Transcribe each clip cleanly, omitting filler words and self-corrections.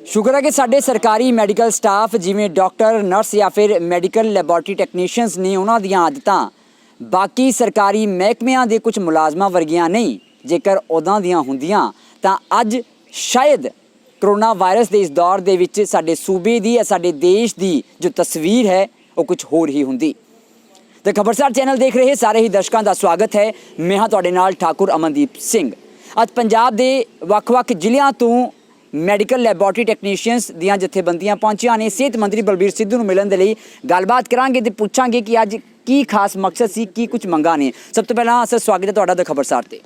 शुक्र है कि साढ़े सरकारी मैडिकल स्टाफ जिमें डॉक्टर नर्स या फिर मैडिकल लैबोरेटरी टैक्नीशियनस ने उन्हों दी आदतां बाकी सरकारी महकमिਆਂ ਦੇ कुछ मुलाजमां वर्गियां नहीं जेकर उदां ਦੀਆਂ ਹੁੰਦੀਆਂ ਤਾਂ ਅੱਜ शायद कोरोना वायरस के इस दौर ਦੇ ਵਿੱਚ ਸਾਡੇ सूबे ਦੀ ਸਾਡੇ देश ਦੀ जो तस्वीर है वो कुछ होर ही ਹੁੰਦੀ। तो खबरसार चैनल देख रहे सारे ही दर्शकों का स्वागत है। मैं हाँ तुहाडे नाल ठाकुर अमनदीप सिंह। ਅੱਜ पंजाब के ਵੱਖ-ਵੱਖ ਜ਼ਿਲ੍ਹਿਆਂ ਤੋਂ मैडिकल लैबोरेटरी टैक्नीशियनस ਦੀਆਂ ਜਥੇਬੰਦੀਆਂ ਪਹੁੰਚੀਆਂ ਨੇ। सेहत मंत्री बलबीर सिद्धू ਨੂੰ ਮਿਲਣ ਦੇ ਲਈ ਗੱਲਬਾਤ ਕਰਾਂਗੇ ਤੇ ਪੁੱਛਾਂਗੇ ਕਿ ਅੱਜ ਕੀ ਖਾਸ ਮਕਸਦ ਸੀ, ਕੀ ਕੁਝ ਮੰਗਾਂ ਨੇ। ਸਭ ਤੋਂ ਪਹਿਲਾਂ ਸਰ ਸਵਾਗਤ ਹੈ ਤੁਹਾਡਾ ਦ ਖਬਰਸਾਰ ਤੇ।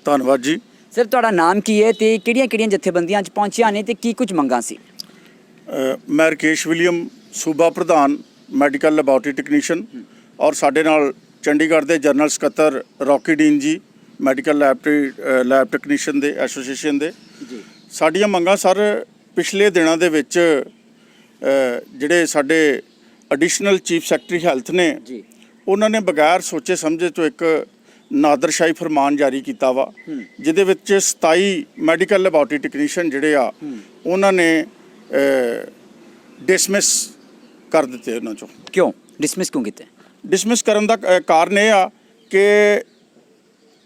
ਧੰਨਵਾਦ ਜੀ ਸਰ ਤੁਹਾਡਾ ਨਾਮ ਕੀ ਹੈ ਤੇ ਕਿਹੜੀਆਂ-ਕਿਹੜੀਆਂ ਜਥੇਬੰਦੀਆਂ 'ਚ ਪਹੁੰਚੀਆਂ ਨੇ ਤੇ ਕੀ ਕੁਝ ਮੰਗਾਂ ਸੀ? ਮੈਂ ਰਕੇਸ਼ ਵਿਲੀਅਮ ਸੂਬਾ ਪ੍ਰਧਾਨ ਮੈਡੀਕਲ ਲੈਬੋਰੇਟਰੀ ਟੈਕਨੀਸ਼ੀਅਨ ਔਰ ਸਾਡੇ ਨਾਲ ਚੰਡੀਗੜ੍ਹ ਦੇ ਜਨਰਲ ਸਕੱਤਰ ਰੌਕੀ ਡੀਨ ਜੀ ਮੈਡੀਕਲ ਲੈਬ ਟੈਕਨੀਸ਼ੀਅਨ ਦੇ ਐਸੋਸੀਏਸ਼ਨ ਦੇ ਜੀ। ਸਾਡੀਆਂ ਮੰਗਾਂ ਸਰ ਪਿਛਲੇ ਦਿਨਾਂ ਦੇ ਵਿੱਚ ਜਿਹੜੇ ਸਾਡੇ ਐਡੀਸ਼ਨਲ ਚੀਫ ਸੈਕਟਰੀ ਹੈਲਥ ਨੇ ਜੀ ਉਹਨਾਂ ਨੇ ਬਗੈਰ ਸੋਚੇ ਸਮਝੇ ਤੋਂ ਇੱਕ ਨਾਦਰਸ਼ਾਹੀ ਫਰਮਾਨ ਜਾਰੀ ਕੀਤਾ ਵਾ ਜਿਹਦੇ ਵਿੱਚ 27 ਮੈਡੀਕਲ ਲੈਬੋਰੇਟਰੀ ਟੈਕਨੀਸ਼ੀਅਨ ਜਿਹੜੇ ਆ ਉਹਨਾਂ ਨੇ ਡਿਸਮਿਸ ਕਰ ਦਿੱਤੇ। ਉਹਨਾਂ ਚੋਂ ਕਿਉਂ ਡਿਸਮਿਸ ਕਿਉਂ ਕੀਤੇ? ਡਿਸਮਿਸ ਕਰਨ ਦਾ ਕਾਰਨ ਇਹ ਆ ਕਿ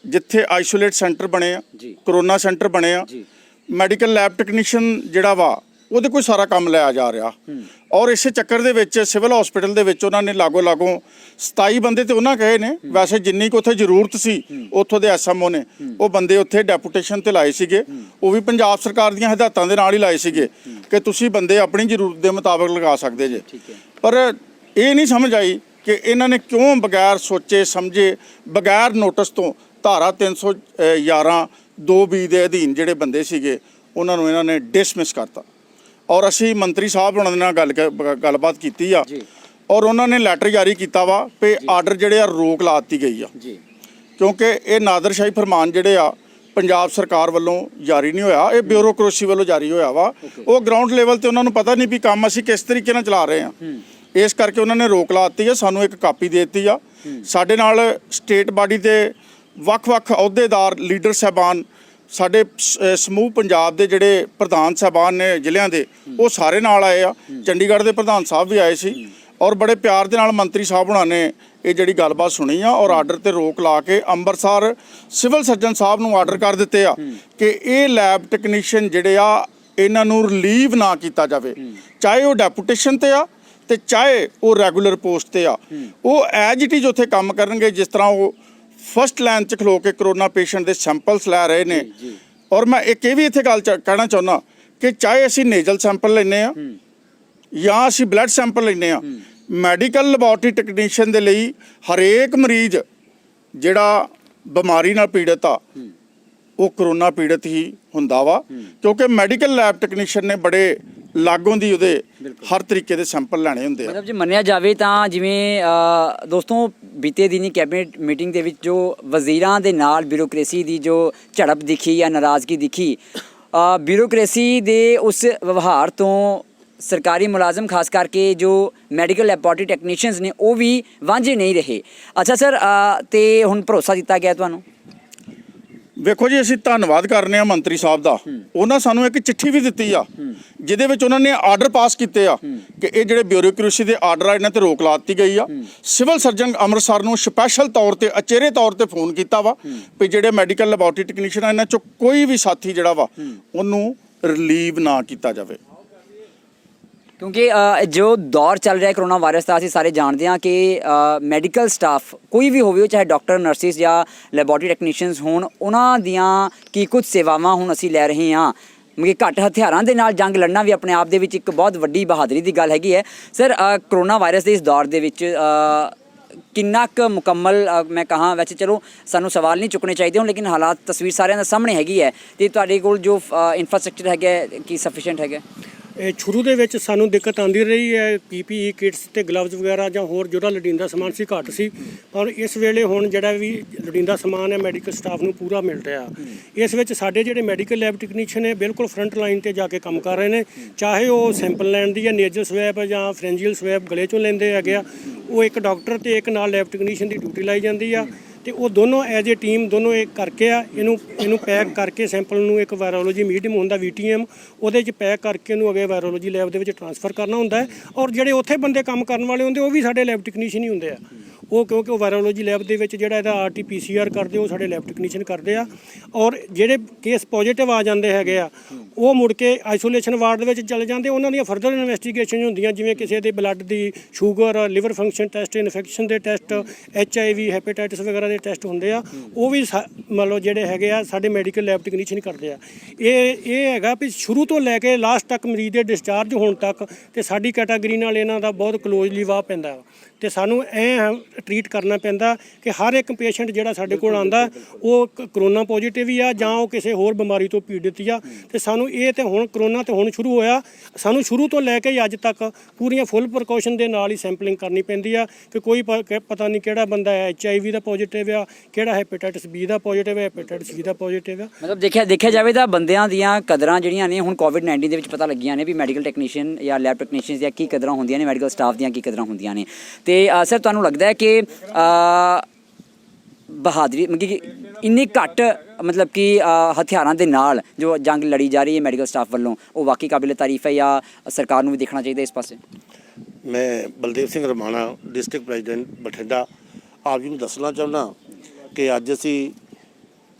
ਜਿੱਥੇ ਆਈਸੋਲੇਟ ਸੈਂਟਰ ਬਣੇ ਆ, ਕਰੋਨਾ ਸੈਂਟਰ ਬਣੇ ਆ, ਮੈਡੀਕਲ ਲੈਬ ਟੈਕਨੀਸ਼ੀਅਨ ਜਿਹੜਾ ਵਾ ਉਹਦੇ ਕੋਈ ਸਾਰਾ ਕੰਮ ਲਿਆ ਜਾ ਰਿਹਾ ਔਰ ਇਸੇ ਚੱਕਰ ਦੇ ਵਿੱਚ ਸਿਵਲ ਹਸਪੀਟਲ ਦੇ ਵਿੱਚ ਉਹਨਾਂ ਨੇ ਲਾਗੋ 27 ਬੰਦੇ ਤੇ ਉਹਨਾਂ ਕਹੇ ਨੇ। ਵੈਸੇ ਜਿੰਨੀ ਕੁ ਉੱਥੇ ਜ਼ਰੂਰਤ ਸੀ ਉੱਥੋਂ ਦੇ ਐਸਐਮਓ ਨੇ ਉਹ ਬੰਦੇ ਉੱਥੇ ਡੈਪੂਟੇਸ਼ਨ ਤੇ ਲਾਏ ਸੀਗੇ। ਉਹ ਵੀ ਪੰਜਾਬ ਸਰਕਾਰ ਦੀਆਂ ਹਦਾਇਤਾਂ ਦੇ ਨਾਲ ਹੀ ਲਾਏ ਸੀਗੇ ਕਿ ਤੁਸੀਂ ਬੰਦੇ ਆਪਣੀ ਜ਼ਰੂਰਤ ਦੇ ਮੁਤਾਬਕ ਲਗਾ ਸਕਦੇ ਜੇ। ਪਰ ਇਹ ਨਹੀਂ ਸਮਝ ਆਈ ਕਿ ਇਹਨਾਂ ਨੇ ਕਿਉਂ ਬਗੈਰ ਸੋਚੇ ਸਮਝੇ ਬਗੈਰ ਨੋਟਿਸ ਤੋਂ ਧਾਰਾ 311 2B ਦੇ ਅਧੀਨ ਜਿਹੜੇ ਬੰਦੇ ਸੀਗੇ ਉਹਨਾਂ ਨੂੰ ਇਹਨਾਂ ਨੇ ਡਿਸਮਿਸ ਕਰਤਾ। ਔਰ ਅਸੀਂ ਮੰਤਰੀ ਸਾਹਿਬ ਉਹਨਾਂ ਦੇ ਨਾਲ ਗੱਲਬਾਤ ਕੀਤੀ ਆ ਔਰ ਉਹਨਾਂ ਨੇ ਲੈਟਰ ਜਾਰੀ ਕੀਤਾ ਵਾ ਕਿ ਆਰਡਰ ਜਿਹੜੇ ਆ ਰੋਕ ਲਾ ਦਿੱਤੀ ਗਈ ਆ ਕਿਉਂਕਿ ਇਹ ਨਾਦਰਸ਼ਾਹੀ ਫਰਮਾਨ ਜਿਹੜੇ ਆ ਪੰਜਾਬ ਸਰਕਾਰ ਵੱਲੋਂ ਜਾਰੀ ਨਹੀਂ ਹੋਇਆ, ਇਹ ਬਿਊਰੋਕ੍ਰੇਸੀ ਵੱਲੋਂ ਜਾਰੀ ਹੋਇਆ ਵਾ। ਉਹ ਗਰਾਊਂਡ ਲੈਵਲ ਤੇ ਉਹਨਾਂ ਨੂੰ ਪਤਾ ਨਹੀਂ ਵੀ ਕੰਮ ਅਸੀਂ ਕਿਸ ਤਰੀਕੇ ਨਾਲ ਚਲਾ ਰਹੇ ਆ, ਇਸ ਕਰਕੇ ਉਹਨਾਂ ਨੇ ਰੋਕ ਲਾ ਦਿੱਤੀ ਆ। ਸਾਨੂੰ ਇੱਕ ਕਾਪੀ ਦੇ ਦਿੱਤੀ ਆ। ਸਾਡੇ ਨਾਲ ਸਟੇਟ ਬਾਡੀ ਦੇ ਵੱਖ-ਵੱਖ ਅਹੁਦੇਦਾਰ ਲੀਡਰ ਸਾਹਿਬਾਨ ਸਾਡੇ ਸਮੂਹ ਪੰਜਾਬ ਦੇ ਜਿਹੜੇ ਪ੍ਰਧਾਨ ਸਾਹਿਬਾਨ ਨੇ ਜ਼ਿਲ੍ਹਿਆਂ ਦੇ ਉਹ ਸਾਰੇ ਨਾਲ ਆਏ ਆ। ਚੰਡੀਗੜ੍ਹ ਦੇ ਪ੍ਰਧਾਨ ਸਾਹਿਬ ਵੀ ਆਏ ਸੀ ਔਰ ਬੜੇ ਪਿਆਰ ਦੇ ਨਾਲ ਮੰਤਰੀ ਸਾਹਿਬ ਹੁਣਾਂ ਨੇ ਇਹ ਜਿਹੜੀ ਗੱਲਬਾਤ ਸੁਣੀ ਆ ਔਰ ਆਰਡਰ ਤੇ ਰੋਕ ਲਾ ਕੇ ਅੰਮ੍ਰਿਤਸਰ ਸਿਵਲ ਸਰਜਨ ਸਾਹਿਬ ਨੂੰ ਆਰਡਰ ਕਰ ਦਿੱਤੇ ਆ ਕਿ ਇਹ ਲੈਬ ਟੈਕਨੀਸ਼ੀਅਨ ਜਿਹੜੇ ਆ ਇਹਨਾਂ ਨੂੰ ਰਿਲੀਵ ਨਾ ਕੀਤਾ ਜਾਵੇ, ਚਾਹੇ ਉਹ ਡੈਪੂਟੇਸ਼ਨ ਤੇ ਆ ਤੇ ਚਾਹੇ ਉਹ ਰੈਗੂਲਰ ਪੋਸਟ ਤੇ ਆ। ਉਹ ਐਜ ਇਟ ਇਜ਼ ਉੱਥੇ ਕੰਮ ਕਰਨਗੇ ਜਿਸ ਤਰ੍ਹਾਂ ਉਹ ਫਸਟ ਲਾਈਨ 'ਚ ਖਲੋ ਕੇ ਕਰੋਨਾ ਪੇਸ਼ੈਂਟ ਦੇ ਸੈਂਪਲਸ ਲੈ ਰਹੇ ਨੇ। ਔਰ ਮੈਂ ਇੱਕ ਇਹ ਵੀ ਇੱਥੇ ਗੱਲ ਕਹਿਣਾ ਚਾਹੁੰਦਾ ਕਿ ਚਾਹੇ ਅਸੀਂ ਨੇਜ਼ਲ ਸੈਂਪਲ ਲੈਂਦੇ ਆ ਜਾਂ ਅਸੀਂ ਬਲੱਡ ਸੈਂਪਲ ਲੈਂਦੇ ਆ, ਮੈਡੀਕਲ ਲੈਬੋਰੇਟਰੀ ਟੈਕਨੀਸ਼ੀਅਨ ਦੇ ਲਈ ਹਰੇਕ ਮਰੀਜ਼ ਜਿਹੜਾ ਬਿਮਾਰੀ ਨਾਲ ਪੀੜਤ ਆ ਉਹ ਕਰੋਨਾ ਪੀੜਤ ਹੀ ਹੁੰਦਾ ਵਾ ਕਿਉਂਕਿ ਮੈਡੀਕਲ ਲੈਬ ਟੈਕਨੀਸ਼ੀਅਨ ਨੇ ਬੜੇ ਲਾਗੋਂ ਦੀ ਉਹਦੇ ਹਰ ਤਰੀਕੇ ਦੇ ਸੈਂਪਲ ਲੈਣੇ ਹੁੰਦੇ ਆ। ਮਤਲਬ ਜੇ ਮੰਨਿਆ ਜਾਵੇ ਤਾਂ ਜਿਵੇਂ ਦੋਸਤੋਂ ਬੀਤੇ ਦਿਨੀ ਕੈਬਨਿਟ ਮੀਟਿੰਗ ਦੇ ਵਿੱਚ ਜੋ ਵਜ਼ੀਰਾਂ ਦੇ ਨਾਲ ਬਿਊਰੋਕ੍ਰੇਸੀ ਦੀ ਜੋ ਝੜਪ ਦਿਖੀ ਜਾਂ ਨਾਰਾਜ਼ਗੀ ਦਿਖੀ, ਬਿਊਰੋਕ੍ਰੇਸੀ ਦੇ ਉਸ ਵਿਵਹਾਰ ਤੋਂ ਸਰਕਾਰੀ ਮੁਲਾਜ਼ਮ ਖਾਸ ਕਰਕੇ ਜੋ ਮੈਡੀਕਲ ਲੈਬੋਰੇਟਰੀ ਟੈਕਨੀਸ਼ੀਅਨਸ ਨੇ ਉਹ ਵੀ ਵਾਂਝੇ ਨਹੀਂ ਰਹੇ। ਅੱਛਾ ਸਰ, ਤੇ ਹੁਣ ਭਰੋਸਾ ਦਿੱਤਾ ਗਿਆ ਤੁਹਾਨੂੰ? ਵੇਖੋ ਜੀ, ਅਸੀਂ ਧੰਨਵਾਦ ਕਰਨੇ ਆ ਮੰਤਰੀ ਸਾਹਿਬ ਦਾ। ਉਹਨਾਂ ਸਾਨੂੰ ਇੱਕ ਚਿੱਠੀ ਵੀ ਦਿੱਤੀ ਆ ਜਿਹਦੇ ਵਿੱਚ ਉਹਨਾਂ ਨੇ ਆਰਡਰ ਪਾਸ ਕੀਤੇ ਆ ਕਿ ਇਹ ਜਿਹੜੇ ਬਿਊਰੋਕ੍ਰੇਸੀ ਦੇ ਆਰਡਰ ਆ ਇਹਨਾਂ ਤੇ ਰੋਕ ਲਾ ਦਿੱਤੀ ਗਈ ਆ। ਸਿਵਲ ਸਰਜਨ ਅੰਮ੍ਰਿਤਸਰ ਨੂੰ ਸਪੈਸ਼ਲ ਤੌਰ ਤੇ ਅਚੇਰੇ ਤੌਰ ਤੇ ਫੋਨ ਕੀਤਾ ਵਾ ਵੀ ਜਿਹੜੇ ਮੈਡੀਕਲ ਲੈਬੋਰੇਟਰੀ ਟੈਕਨੀਸ਼ੀਅਨ ਆ ਇਹਨਾਂ ਚੋਂ ਕੋਈ ਵੀ ਸਾਥੀ ਜਿਹੜਾ ਵਾ ਉਹਨੂੰ ਰਿਲੀਵ ਨਾ ਕੀਤਾ ਜਾਵੇ ਕਿਉਂਕਿ ਜੋ ਦੌਰ ਚੱਲ ਰਿਹਾ ਕੋਰੋਨਾ ਵਾਇਰਸ ਦਾ ਅਸੀਂ ਸਾਰੇ ਜਾਣਦੇ ਹਾਂ ਕਿ ਮੈਡੀਕਲ ਸਟਾਫ ਕੋਈ ਵੀ ਹੋਵੇ, ਚਾਹੇ ਡਾਕਟਰ ਨਰਸਿਸ ਜਾਂ ਲੈਬੋਰੇਟਰੀ ਟੈਕਨੀਸ਼ੀਅਨਸ ਹੋਣ, ਉਹਨਾਂ ਦੀਆਂ ਕੀ ਕੁਝ ਸੇਵਾਵਾਂ ਹੁਣ ਅਸੀਂ ਲੈ ਰਹੇ ਹਾਂ। ਕਿ ਘੱਟ ਹਥਿਆਰਾਂ ਦੇ ਨਾਲ ਜੰਗ ਲੜਨਾ ਵੀ ਆਪਣੇ ਆਪ ਦੇ ਵਿੱਚ ਇੱਕ ਬਹੁਤ ਵੱਡੀ ਬਹਾਦਰੀ ਦੀ ਗੱਲ ਹੈਗੀ ਹੈ। ਸਰ, ਕੋਰੋਨਾ ਵਾਇਰਸ ਦੇ ਇਸ ਦੌਰ ਦੇ ਵਿੱਚ ਕਿੰਨਾ ਕੁ ਮੁਕੰਮਲ ਮੈਂ ਕਹਾਂ, ਵੈਸੇ ਚਲੋ ਸਾਨੂੰ ਸਵਾਲ ਨਹੀਂ ਚੁੱਕਣੇ ਚਾਹੀਦੇ ਹੁਣ, ਲੇਕਿਨ ਹਾਲਾਤ ਤਸਵੀਰ ਸਾਰਿਆਂ ਦੇ ਸਾਹਮਣੇ ਹੈਗੀ ਹੈ ਤੇ ਤੁਹਾਡੇ ਕੋਲ ਜੋ ਇਨਫਰਾਸਟ੍ਰਕਚਰ ਹੈਗਾ ਕੀ ਸਫੀਸ਼ੀਐਂਟ ਹੈਗਾ? ਸ਼ੁਰੂ ਦੇ ਵਿੱਚ ਸਾਨੂੰ ਦਿੱਕਤ ਆਉਂਦੀ ਰਹੀ ਹੈ, PPE ਕਿਟਸ ਤੇ ਗਲਵਜ਼ ਵਗੈਰਾ ਜਾਂ ਹੋਰ ਜਿਹੜਾ ਲੋੜੀਂਦਾ ਸਮਾਨ ਸੀ ਘੱਟ ਸੀ, ਪਰ ਇਸ ਵੇਲੇ ਹੁਣ ਜਿਹੜਾ ਵੀ ਲੋੜੀਂਦਾ ਸਮਾਨ ਹੈ ਮੈਡੀਕਲ ਸਟਾਫ ਨੂੰ ਪੂਰਾ ਮਿਲ ਰਿਹਾ। ਇਸ ਵਿੱਚ ਸਾਡੇ ਜਿਹੜੇ ਮੈਡੀਕਲ ਲੈਬ ਟੈਕਨੀਸ਼ੀਅਨ ਨੇ ਬਿਲਕੁਲ ਫਰੰਟ ਲਾਈਨ ਤੇ ਜਾ ਕੇ ਕੰਮ ਕਰ ਰਹੇ ਨੇ, ਚਾਹੇ ਉਹ ਸੈਂਪਲ ਲੈਣ ਦੀ ਜਾਂ ਨੇਜ਼ਲ ਸਵੈਬ ਜਾਂ ਫਰੈਂਜੀਅਲ ਸਵੈਬ ਗਲੇ ਚੋਂ ਲੈਂਦੇ ਹੈਗੇ ਆ, ਉਹ ਇੱਕ ਡਾਕਟਰ ਤੇ ਇੱਕ ਨਾਲ ਲੈਬ ਟੈਕਨੀਸ਼ੀਅਨ ਦੀ ਡਿਊਟੀ ਲਾਈ ਜਾਂਦੀ ਆ ਤੇ ਉਹ ਦੋਨੋਂ ਐਜ਼ ਏ ਟੀਮ ਦੋਨੋਂ ਇਹ ਕਰਕੇ ਆ ਇਹਨੂੰ ਪੈਕ ਕਰਕੇ ਸੈਂਪਲ ਨੂੰ ਇੱਕ ਵਾਇਰੋਲੋਜੀ ਮੀਡੀਅਮ ਹੁੰਦਾ VTM ਉਹਦੇ 'ਚ ਪੈਕ ਕਰਕੇ ਇਹਨੂੰ ਅੱਗੇ ਵਾਇਰੋਲੋਜੀ ਲੈਬ ਦੇ ਵਿੱਚ ਟ੍ਰਾਂਸਫਰ ਕਰਨਾ ਹੁੰਦਾ ਹੈ। ਔਰ ਜਿਹੜੇ ਉੱਥੇ ਬੰਦੇ ਕੰਮ ਕਰਨ ਵਾਲੇ ਹੁੰਦੇ ਉਹ ਵੀ ਸਾਡੇ ਲੈਬ ਟੈਕਨੀਸ਼ੀਅਨ ਹੀ ਹੁੰਦੇ ਆ। ਉਹ ਕਿਉਂਕਿ ਉਹ ਵਾਇਰੋਲੋਜੀ ਲੈਬ ਦੇ ਵਿੱਚ ਜਿਹੜਾ ਇਹਦਾ RT-PCR ਕਰਦੇ ਉਹ ਸਾਡੇ ਲੈਬ ਟੈਕਨੀਸ਼ੀਅਨ ਕਰਦੇ ਆ। ਔਰ ਜਿਹੜੇ ਕੇਸ ਪੋਜ਼ਿਟਿਵ ਆ ਜਾਂਦੇ ਹੈਗੇ ਆ ਉਹ ਮੁੜ ਕੇ ਆਈਸੋਲੇਸ਼ਨ ਵਾਰਡ ਦੇ ਵਿੱਚ ਚਲੇ ਜਾਂਦੇ। ਉਹਨਾਂ ਦੀਆਂ ਫਰਦਰ ਇਨਵੈਸਟੀਗੇਸ਼ਨ ਹੁੰਦੀਆਂ, ਜਿਵੇਂ ਕਿਸੇ ਦੇ ਬਲੱਡ ਦੀ sugar, liver function test, infection ਦੇ ਟੈਸਟ, HIV ਹੈਪੇਟਾਈਟਿਸ ਵਗੈਰਾ ਦੇ ਟੈਸਟ ਹੁੰਦੇ ਆ। ਉਹ ਵੀ ਮੰਨ ਲਓ ਜਿਹੜੇ ਹੈਗੇ ਆ ਸਾਡੇ ਮੈਡੀਕਲ ਲੈਬ ਟੈਕਨੀਸ਼ੀਅਨ ਕਰਦੇ ਆ। ਇਹ ਹੈਗਾ ਵੀ ਸ਼ੁਰੂ ਤੋਂ ਲੈ ਕੇ ਲਾਸਟ ਤੱਕ ਮਰੀਜ਼ ਦੇ ਡਿਸਚਾਰਜ ਹੋਣ ਤੱਕ ਤੇ ਸਾਡੀ ਕੈਟਾਗਰੀ ਨਾਲ ਇਹਨਾਂ ਦਾ ਬਹੁਤ ਕਲੋਜ਼ਲੀ ਵਾਹ ਪੈਂਦਾ ਤੇ ਸਾਨੂੰ ਟਰੀਟ ਕਰਨਾ ਪੈਂਦਾ ਕਿ ਹਰ ਇੱਕ ਪੇਸ਼ੈਂਟ ਜਿਹੜਾ ਸਾਡੇ ਕੋਲ ਆਉਂਦਾ ਉਹ ਕਰੋਨਾ ਪੋਜ਼ਿਟਿਵ ਹੀ ਆ ਜਾਂ ਉਹ ਕਿਸੇ ਹੋਰ ਬਿਮਾਰੀ ਤੋਂ ਪੀੜਿਤ ਆ। ਤੇ ਸਾਨੂੰ ਇਹ ਤੇ ਹੁਣ ਕਰੋਨਾ ਤੇ ਹੁਣ ਸ਼ੁਰੂ ਹੋਇਆ, ਸਾਨੂੰ ਸ਼ੁਰੂ ਤੋਂ ਲੈ ਕੇ ਅੱਜ ਤੱਕ ਪੂਰੀਆਂ ਫੁੱਲ ਪ੍ਰੀਕਾਸ਼ਨ ਦੇ ਨਾਲ ਹੀ ਸੈਂਪਲਿੰਗ ਕਰਨੀ ਪੈਂਦੀ ਆ ਕਿ ਕੋਈ ਪਤਾ ਨਹੀਂ ਕਿਹੜਾ ਬੰਦਾ HIV ਦਾ ਪੋਜ਼ਿਟਿਵ ਆ, ਕਿਹੜਾ ਹੈਪੇਟਾਈਟਿਸ B ਦਾ ਪੋਜ਼ਿਟਿਵ ਹੈ, ਹੈਪੇਟਾਈਟਿਸ C ਦਾ ਪੋਜ਼ਿਟਿਵ ਆ। ਮਤਲਬ ਦੇਖਿਆ ਜਾਵੇ ਤਾਂ ਬੰਦਿਆਂ ਦੀਆਂ ਕਦਰਾਂ ਜਿਹੜੀਆਂ ਨੇ ਹੁਣ COVID-19 ਦੇ ਵਿੱਚ ਪਤਾ ਲੱਗੀਆਂ ਨੇ ਵੀ ਮੈਡੀਕਲ ਟੈਕਨੀਸ਼ੀਅਨ ਜਾਂ ਲੈਬ ਟੈਕਨੀਸ਼ੀਅਨਸ ਦੀਆਂ ਕੀ ਕਦਰਾਂ ਹੁੰਦੀਆਂ ਨੇ, ਮੈਡੀਕਲ ਸਟਾਫ ਦੀਆਂ ਕੀ ਕਦਰਾਂ ਹੁੰਦੀਆਂ ਨੇ। ਤੇ ਸਰ ਤੁਹਾਨੂੰ ਲੱਗਦਾ ਹੈ ਕਿ ਬਹਾਦਰੀ ਮਤਲਬ ਕਿ ਇੰਨੀ ਘੱਟ ਮਤਲਬ ਕਿ ਹਥਿਆਰਾਂ ਦੇ ਨਾਲ ਜੋ ਜੰਗ ਲੜੀ ਜਾ ਰਹੀ ਹੈ ਮੈਡੀਕਲ ਸਟਾਫ ਵੱਲੋਂ, ਉਹ ਵਾਕਈ ਕਾਬਿਲ ਤਾਰੀਫ ਹੈ ਜਾਂ ਸਰਕਾਰ ਨੂੰ ਵੀ ਦੇਖਣਾ ਚਾਹੀਦਾ ਇਸ ਪਾਸੇ? ਮੈਂ ਬਲਦੇਵ ਸਿੰਘ ਰਮਾਣਾ, ਡਿਸਟ੍ਰਿਕਟ ਪ੍ਰੈਜ਼ੀਡੈਂਟ ਬਠਿੰਡਾ, ਆਪ ਜੀ ਨੂੰ ਦੱਸਣਾ ਚਾਹੁੰਦਾ ਕਿ ਅੱਜ ਅਸੀਂ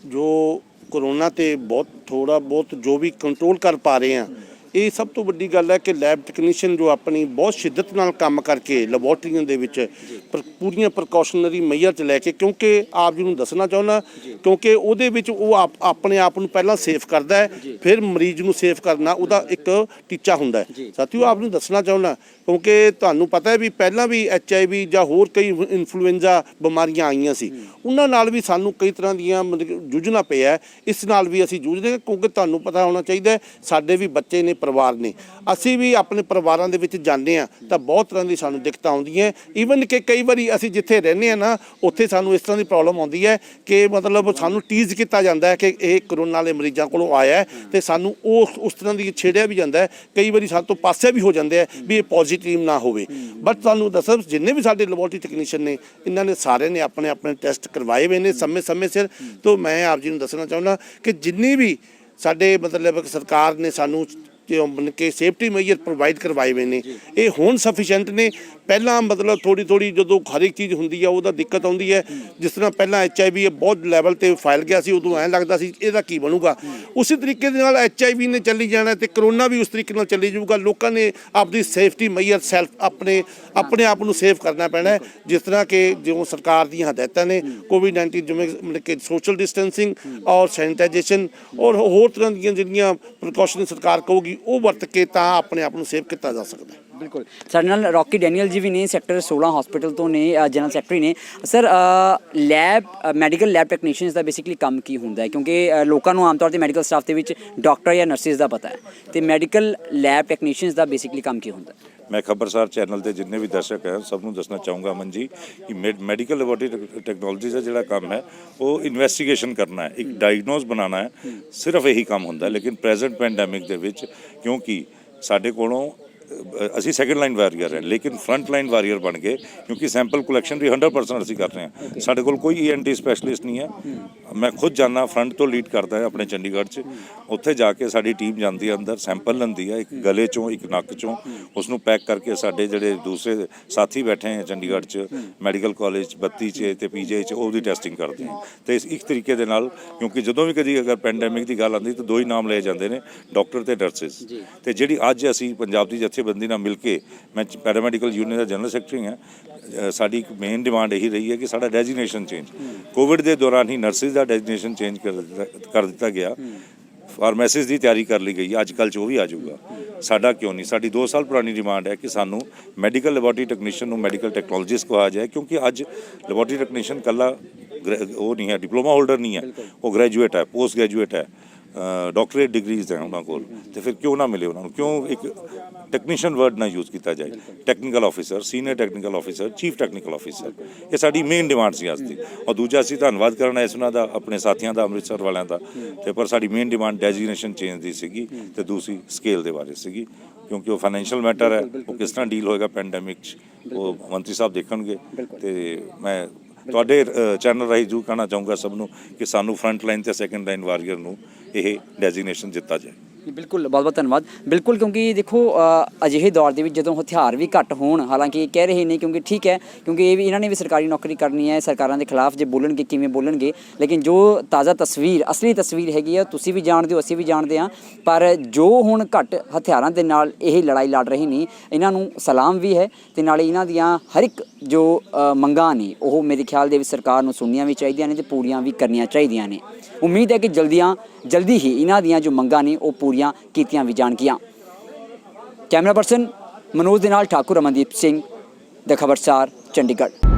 ਜੋ ਕਰੋਨਾ 'ਤੇ ਥੋੜ੍ਹਾ ਬਹੁਤ ਜੋ ਵੀ ਕੰਟਰੋਲ ਕਰ ਪਾ ਰਹੇ ਹਾਂ, ਇਹ ਸਭ ਤੋਂ ਵੱਡੀ ਗੱਲ ਹੈ ਕਿ ਲੈਬ ਟੈਕਨੀਸ਼ੀਅਨ ਜੋ ਆਪਣੀ ਬਹੁਤ ਸ਼ਿੱਦਤ ਨਾਲ ਕੰਮ ਕਰਕੇ ਲੈਬੋਰਟਰੀਆਂ ਦੇ ਵਿੱਚ ਪੂਰੀਆਂ ਪ੍ਰੀਕਾਸ਼ਨਰੀ ਮੇਜਰ 'ਚ ਲੈ ਕੇ, ਕਿਉਂਕਿ ਆਪ ਜੀ ਨੂੰ ਦੱਸਣਾ ਚਾਹੁੰਦਾ ਕਿਉਂਕਿ ਉਹਦੇ ਵਿੱਚ ਉਹ ਆਪਣੇ ਆਪ ਨੂੰ ਪਹਿਲਾਂ ਸੇਫ ਕਰਦਾ ਹੈ, ਫਿਰ ਮਰੀਜ਼ ਨੂੰ ਸੇਫ ਕਰਨਾ ਉਹਦਾ ਇੱਕ ਟੀਚਾ ਹੁੰਦਾ ਹੈ। ਸਾਥੀਓ, ਆਪ ਨੂੰ ਦੱਸਣਾ ਚਾਹੁੰਦਾ ਕਿਉਂਕਿ ਤੁਹਾਨੂੰ ਪਤਾ ਹੈ ਵੀ ਪਹਿਲਾਂ ਵੀ HIV ਜਾਂ ਹੋਰ ਕਈ ਇਨਫਲੂਐਂਜ਼ਾ ਬਿਮਾਰੀਆਂ ਆਈਆਂ ਸੀ, ਉਹਨਾਂ ਨਾਲ ਵੀ ਸਾਨੂੰ ਕਈ ਤਰ੍ਹਾਂ ਦੀਆਂ ਮਤਲਬ ਜੂਝਣਾ ਪਿਆ। ਇਸ ਨਾਲ ਵੀ ਅਸੀਂ ਜੂਝਦੇ ਕਿਉਂਕਿ ਤੁਹਾਨੂੰ ਪਤਾ ਹੋਣਾ ਚਾਹੀਦਾ ਸਾਡੇ ਵੀ ਬੱਚੇ ਨੇ, ਪਰਿਵਾਰ ਨੇ, ਅਸੀਂ ਵੀ ਆਪਣੇ ਪਰਿਵਾਰਾਂ ਦੇ ਵਿੱਚ ਜਾਂਦੇ ਹਾਂ ਤਾਂ ਬਹੁਤ ਤਰ੍ਹਾਂ ਦੀ ਸਾਨੂੰ ਦਿੱਕਤਾਂ ਆਉਂਦੀਆਂ। ਈਵਨ ਕਿ ਕਈ ਵਾਰੀ ਅਸੀਂ ਜਿੱਥੇ ਰਹਿੰਦੇ ਹਾਂ ਨਾ ਉੱਥੇ ਸਾਨੂੰ ਇਸ ਤਰ੍ਹਾਂ ਦੀ ਪ੍ਰੋਬਲਮ ਆਉਂਦੀ ਹੈ ਕਿ ਮਤਲਬ ਸਾਨੂੰ ਟੀਜ਼ ਕੀਤਾ ਜਾਂਦਾ ਹੈ ਕਿ ਇਹ ਕਰੋਨਾ ਵਾਲੇ ਮਰੀਜ਼ਾਂ ਕੋਲੋਂ ਆਇਆ ਤੇ ਸਾਨੂੰ ਉਸ ਤਰ੍ਹਾਂ ਦੀ ਛੇੜਿਆ ਵੀ ਜਾਂਦਾ ਹੈ। ਕਈ ਵਾਰੀ ਸਾਡੇ ਤੋਂ ਪਾਸੇ ਵੀ ਹੋ ਜਾਂਦੇ ਆ ਵੀ ਇਹ ਪੋਜ਼ਿਟਿਵ ਨਾ ਹੋਵੇ। ਬਟ ਤੁਹਾਨੂੰ ਦੱਸਾਂ ਜਿੰਨੇ ਵੀ ਸਾਡੇ ਲੈਬੋਰਟਰੀ ਟੈਕਨੀਸ਼ੀਅਨ ਨੇ ਇਹਨਾਂ ਨੇ ਸਾਰਿਆਂ ਨੇ ਆਪਣੇ ਆਪਣੇ ਟੈਸਟ ਕਰਵਾਏ ਹੋਏ ਨੇ ਸਮੇਂ ਸਿਰ। ਤੋਂ ਮੈਂ ਆਪ ਜੀ ਨੂੰ ਦੱਸਣਾ ਚਾਹੁੰਦਾ ਕਿ ਜਿੰਨੀ ਵੀ ਸਾਡੇ ਮਤਲਬ ਸਰਕਾਰ ਨੇ ਸਾਨੂੰ ਕਿ ਸੇਫਟੀ ਮੇਜਰ ਪ੍ਰੋਵਾਈਡ ਕਰਵਾਏ ਹੋਏ ਨੇ ਇਹ ਹੁਣ ਸਫੀਸ਼ੀਐਂਟ ਨੇ। ਪਹਿਲਾਂ ਮਤਲਬ ਥੋੜੀ ਜਦੋਂ ਹਰ ਇੱਕ ਚੀਜ਼ ਹੁੰਦੀ ਆ ਉਹਦਾ ਦਿੱਕਤ ਆਉਂਦੀ ਹੈ। ਜਿਸ ਤਰ੍ਹਾਂ ਪਹਿਲਾਂ HIV ਬਹੁਤ ਲੈਵਲ ਤੇ ਫੈਲ ਗਿਆ ਸੀ, ਉਦੋਂ ਐਂ ਲੱਗਦਾ ਸੀ ਇਹਦਾ ਕੀ ਬਣੂਗਾ। ਉਸੇ ਤਰੀਕੇ ਦੇ ਨਾਲ HIV ਨੇ ਚੱਲੀ ਜਾਣਾ ਤੇ ਕਰੋਨਾ ਵੀ ਉਸ ਤਰੀਕੇ ਨਾਲ ਚੱਲੀ ਜਾਊਗਾ। ਲੋਕਾਂ ਨੇ ਆਪਣੀ ਸੇਫਟੀ ਮੇਜਰ ਆਪਣੇ ਆਪ ਨੂੰ ਸੇਫ ਕਰਨਾ ਪੈਣਾ ਹੈ। ਜਿਸ ਤਰ੍ਹਾਂ ਕਿ ਜਿਉਂ ਸਰਕਾਰ ਦੀਆਂ ਹਦਾਇਤਾਂ ਨੇ COVID-19 ਜਿਵੇਂ ਮਤਲਬ ਕਿ ਸੋਸ਼ਲ ਡਿਸਟੈਂਸਿੰਗ ਔਰ ਸੈਨੀਟਾਈਜੇਸ਼ਨ ਔਰ ਹੋਰ ਤਰ੍ਹਾਂ ਦੀਆਂ ਜਿਹੜੀਆਂ ਪ੍ਰੀਕਾਸ਼ਨ ਸਰਕਾਰ ਕਹੂਗੀ ਉਹ ਵਰਤ ਕੇ ਤਾਂ ਆਪਣੇ ਆਪ ਨੂੰ ਸੇਵ ਕੀਤਾ ਜਾ ਸਕਦਾ ਹੈ। ਬਿਲਕੁਲ। ਸਾਡੇ ਨਾਲ ਰੌਕੀ ਡੈਨੀਅਲ ਜੀ ਵੀ ਨੇ, ਸੈਕਟਰ 16 ਹਸਪੀਟਲ ਤੋਂ ਨੇ, ਜਨਰਲ ਸੈਕਟਰੀ ਨੇ। ਸਰ, ਮੈਡੀਕਲ ਲੈਬ ਟੈਕਨੀਸ਼ੀਅਨਸ ਦਾ ਬੇਸਿਕਲੀ ਕੰਮ ਕੀ ਹੁੰਦਾ ਹੈ? ਕਿਉਂਕਿ ਲੋਕਾਂ ਨੂੰ ਆਮ ਤੌਰ 'ਤੇ ਮੈਡੀਕਲ ਸਟਾਫ ਦੇ ਵਿੱਚ ਡਾਕਟਰ ਜਾਂ ਨਰਸਿਸ ਦਾ ਪਤਾ ਹੈ, ਤੇ ਮੈਡੀਕਲ ਲੈਬ ਟੈਕਨੀਸ਼ੀਅਨਸ ਦਾ ਬੇਸਿਕਲੀ ਕੰਮ ਕੀ ਹੁੰਦਾ ਹੈ? ਮੈਂ ਖਬਰਸਾਰ ਚੈਨਲ ਤੇ ਜਿੰਨੇ ਵੀ ਦਰਸ਼ਕ ਹੈ ਸਭ ਨੂੰ ਦੱਸਣਾ ਚਾਹੂੰਗਾ ਅਮਨ ਜੀ ਕਿ ਮੈਡੀਕਲ ਲੈਬੋਰਟਰੀ ਟੈਕਨੋਲੋਜੀ ਦਾ ਜਿਹੜਾ ਕੰਮ ਹੈ ਉਹ ਇਨਵੈਸਟੀਗੇਸ਼ਨ ਕਰਨਾ ਹੈ, ਇੱਕ ਡਾਇਗਨੋਸ ਬਣਾਉਣਾ ਹੈ, ਸਿਰਫ ਇਹੀ ਕੰਮ ਹੁੰਦਾ। ਲੇਕਿਨ ਪ੍ਰੈਜ਼ੈਂਟ ਪੈਂਡੈਮਿਕ ਦੇ ਵਿੱਚ ਕਿਉਂਕਿ ਸਾਡੇ ਕੋਲੋਂ ਅਸੀਂ ਸੈਕੰਡ ਲਾਈਨ ਵਾਰੀਅਰ ਹੈ ਲੇਕਿਨ ਫਰੰਟ ਲਾਈਨ ਵਾਰੀਅਰ ਬਣ ਗਏ ਕਿਉਂਕਿ ਸੈਂਪਲ ਕਲੈਕਸ਼ਨ ਵੀ 100% ਅਸੀਂ ਕਰ ਰਹੇ ਹਾਂ। ਸਾਡੇ ਕੋਲ ਕੋਈ ENT ਸਪੈਸ਼ਲਿਸਟ ਨਹੀਂ ਹੈ। ਮੈਂ ਖੁਦ ਜਾਣਾ, ਫਰੰਟ ਤੋਂ ਲੀਡ ਕਰਦਾ ਆਪਣੇ ਚੰਡੀਗੜ੍ਹ 'ਚ। ਉੱਥੇ ਜਾ ਕੇ ਸਾਡੀ ਟੀਮ ਜਾਂਦੀ ਹੈ, ਅੰਦਰ ਸੈਂਪਲ ਲੈਂਦੀ ਹੈ, ਇੱਕ ਗਲੇ 'ਚੋਂ ਇੱਕ ਨੱਕ 'ਚੋਂ, ਉਸ ਨੂੰ ਪੈਕ ਕਰਕੇ ਸਾਡੇ ਜਿਹੜੇ ਦੂਸਰੇ ਸਾਥੀ ਬੈਠੇ ਹੈ ਚੰਡੀਗੜ੍ਹ 'ਚ ਮੈਡੀਕਲ ਕਾਲਜ 32 'ਚ ਤੇ PGI 'ਚ ਉਹਦੀ ਟੈਸਟਿੰਗ ਕਰਦੇ ਹਾਂ। ਅਤੇ ਇੱਕ ਤਰੀਕੇ ਦੇ ਨਾਲ ਕਿਉਂਕਿ ਜਦੋਂ ਵੀ ਕਦੀ ਅਗਰ ਪੈਂਡੈਮਿਕ ਦੀ ਗੱਲ ਆਉਂਦੀ ਤਾਂ ਦੋ ਹੀ ਨਾਮ ਲਏ ਜਾਂਦੇ ਨੇ, ਡਾਕਟਰ ਤੇ ਨਰਸਿਸ। ਅਤੇ ਜਿਹੜੀ ਅੱਜ ਅਸੀਂ ਪੰਜਾਬ ਦੀ ਬੰਦੀ ਨਾਲ ਮਿਲ ਕੇ, ਮੈਂ ਪੈਰਾਮੈਡੀਕਲ ਯੂਨੀਅਨ ਦਾ ਜਨਰਲ ਸੈਕਟਰੀ ਹਾਂ, ਸਾਡੀ ਇੱਕ ਮੇਨ ਡਿਮਾਂਡ ਇਹੀ ਰਹੀ ਹੈ ਕਿ ਸਾਡਾ ਡੈਜੀਨੇਸ਼ਨ ਚੇਂਜ, ਕੋਵਿਡ ਦੇ ਦੌਰਾਨ ਹੀ ਨਰਸਿਸ ਦਾ ਡੈਜੀਨੇਸ਼ਨ ਚੇਂਜ ਕਰ ਦਿੱਤਾ ਗਿਆ, ਫਾਰਮੇਸਿਸ ਦੀ ਤਿਆਰੀ ਕਰ ਲਈ ਗਈ, ਅੱਜ ਕੱਲ੍ਹ 'ਚ ਉਹ ਵੀ ਆ ਜਾਊਗਾ। ਸਾਡਾ ਕਿਉਂ ਨਹੀਂ? ਸਾਡੀ 2 ਸਾਲ ਪੁਰਾਣੀ ਡਿਮਾਂਡ ਹੈ ਕਿ ਸਾਨੂੰ ਮੈਡੀਕਲ ਲੈਬੋਰਟਰੀ ਟੈਕਨੀਸ਼ੀਅਨ ਨੂੰ ਮੈਡੀਕਲ ਟੈਕਨੋਲੋਜਿਸਟ ਕਿਹਾ ਜਾਏ ਕਿਉਂਕਿ ਅੱਜ ਲੈਬੋਰਟਰੀ ਟੈਕਨੀਸ਼ੀਅਨ ਇਕੱਲਾ ਉਹ ਨਹੀਂ ਹੈ, ਡਿਪਲੋਮਾ ਹੋਲਡਰ ਨਹੀਂ ਹੈ, ਉਹ ਗ੍ਰੈਜੂਏਟ ਹੈ, ਪੋਸਟ ਗ੍ਰੈਜੂਏਟ ਹੈ, ਡਾਕਟਰੇਟ ਡਿਗਰੀਜ਼ ਹੈ ਉਹਨਾਂ ਕੋਲ। ਅਤੇ ਫਿਰ ਕਿਉਂ ਨਾ ਮਿਲੇ ਉਹਨਾਂ ਨੂੰ? ਕਿਉਂ ਇੱਕ ਟੈਕਨੀਸ਼ੀਅਨ ਵਰਡ ਨਾ ਯੂਜ਼ ਕੀਤਾ ਜਾਏ? Technical officer, senior technical officer, chief technical officer, ਇਹ ਸਾਡੀ ਮੇਨ ਡਿਮਾਂਡ ਸੀ ਅੱਜ ਦੀ। ਔਰ ਦੂਜਾ ਅਸੀਂ ਧੰਨਵਾਦ ਕਰਨਾ ਇਸ ਉਹਨਾਂ ਦਾ, ਆਪਣੇ ਸਾਥੀਆਂ ਦਾ, ਅੰਮ੍ਰਿਤਸਰ ਵਾਲਿਆਂ ਦਾ। ਅਤੇ ਪਰ ਸਾਡੀ ਮੇਨ ਡਿਮਾਂਡ ਡੈਜੀਨੇਸ਼ਨ ਚੇਂਜ ਦੀ ਸੀਗੀ ਅਤੇ ਦੂਸਰੀ ਸਕੇਲ ਦੇ ਬਾਰੇ ਸੀਗੀ ਕਿਉਂਕਿ ਉਹ ਫਾਈਨੈਂਸ਼ੀਅਲ ਮੈਟਰ ਹੈ, ਉਹ ਕਿਸ ਤਰ੍ਹਾਂ ਡੀਲ ਹੋਏਗਾ ਪੈਂਡੈਮਿਕ 'ਚ ਉਹ ਮੰਤਰੀ ਸਾਹਿਬ ਦੇਖਣਗੇ। ਅਤੇ ਮੈਂ ਤੁਹਾਡੇ ਚੈਨਲ ਰਾਹੀਂ ਜੂ ਕਹਿਣਾ ਚਾਹੂੰਗਾ ਸਭ ਨੂੰ ਕਿ ਸਾਨੂੰ ਫਰੰਟ ਲਾਈਨ ਤੇ ਸੈਕੰਡ ਲਾਈਨ ਵਾਰੀਅਰ ਨੂੰ ਇਹ ਡੈਜ਼ਿਗਨੇਸ਼ਨ ਦਿੱਤਾ ਜਾਏ। ਬਿਲਕੁਲ, ਬਹੁਤ ਬਹੁਤ ਧੰਨਵਾਦ। ਬਿਲਕੁਲ, ਕਿਉਂਕਿ ਦੇਖੋ ਅਜਿਹੇ ਦੌਰ ਦੇ ਵਿੱਚ ਜਦੋਂ ਹਥਿਆਰ ਵੀ ਘੱਟ ਹੋਣ, ਹਾਲਾਂਕਿ ਕਹਿ ਰਹੇ ਨੇ ਕਿਉਂਕਿ ਠੀਕ ਹੈ, ਕਿਉਂਕਿ ਇਹ ਵੀ ਇਹਨਾਂ ਨੇ ਵੀ ਸਰਕਾਰੀ ਨੌਕਰੀ ਕਰਨੀ ਹੈ, ਸਰਕਾਰਾਂ ਦੇ ਖਿਲਾਫ ਜੇ ਬੋਲਣਗੇ ਕਿਵੇਂ ਬੋਲਣਗੇ, ਲੇਕਿਨ ਜੋ ਤਾਜ਼ਾ ਤਸਵੀਰ, ਅਸਲੀ ਤਸਵੀਰ ਹੈਗੀ ਆ, ਤੁਸੀਂ ਵੀ ਜਾਣਦੇ ਹੋ, ਅਸੀਂ ਵੀ ਜਾਣਦੇ ਹਾਂ। ਪਰ ਜੋ ਹੁਣ ਘੱਟ ਹਥਿਆਰਾਂ ਦੇ ਨਾਲ ਇਹ ਲੜਾਈ ਲੜ ਰਹੀ ਨੇ, ਇਹਨਾਂ ਨੂੰ ਸਲਾਮ ਵੀ ਹੈ ਤੇ ਨਾਲੇ ਇਹਨਾਂ ਦੀਆਂ ਹਰ ਇੱਕ ਜੋ ਮੰਗਾਂ ਨੇ ਉਹ ਮੇਰੇ ਖਿਆਲ ਦੇ ਵਿੱਚ ਸਰਕਾਰ ਨੂੰ ਸੁਣਨੀਆਂ ਵੀ ਚਾਹੀਦੀਆਂ ਨੇ ਤੇ ਪੂਰੀਆਂ ਵੀ ਕਰਨੀਆਂ ਚਾਹੀਦੀਆਂ ਨੇ। ਉਮੀਦ ਹੈ ਕਿ ਜਲਦੀ ਹੀ ਇਹਨਾਂ ਦੀਆਂ ਜੋ ਮੰਗਾਂ ਨੇ ਉਹ ਪੂਰੀਆਂ ਕੀਤੀਆਂ ਵੀ ਜਾਣਗੀਆਂ। ਕੈਮਰਾ ਪਰਸਨ ਮਨੋਜ ਦੇ ਨਾਲ ਠਾਕੁਰ ਅਮਨਦੀਪ ਸਿੰਘ, ਦ ਖਬਰਸਾਰ, ਚੰਡੀਗੜ੍ਹ।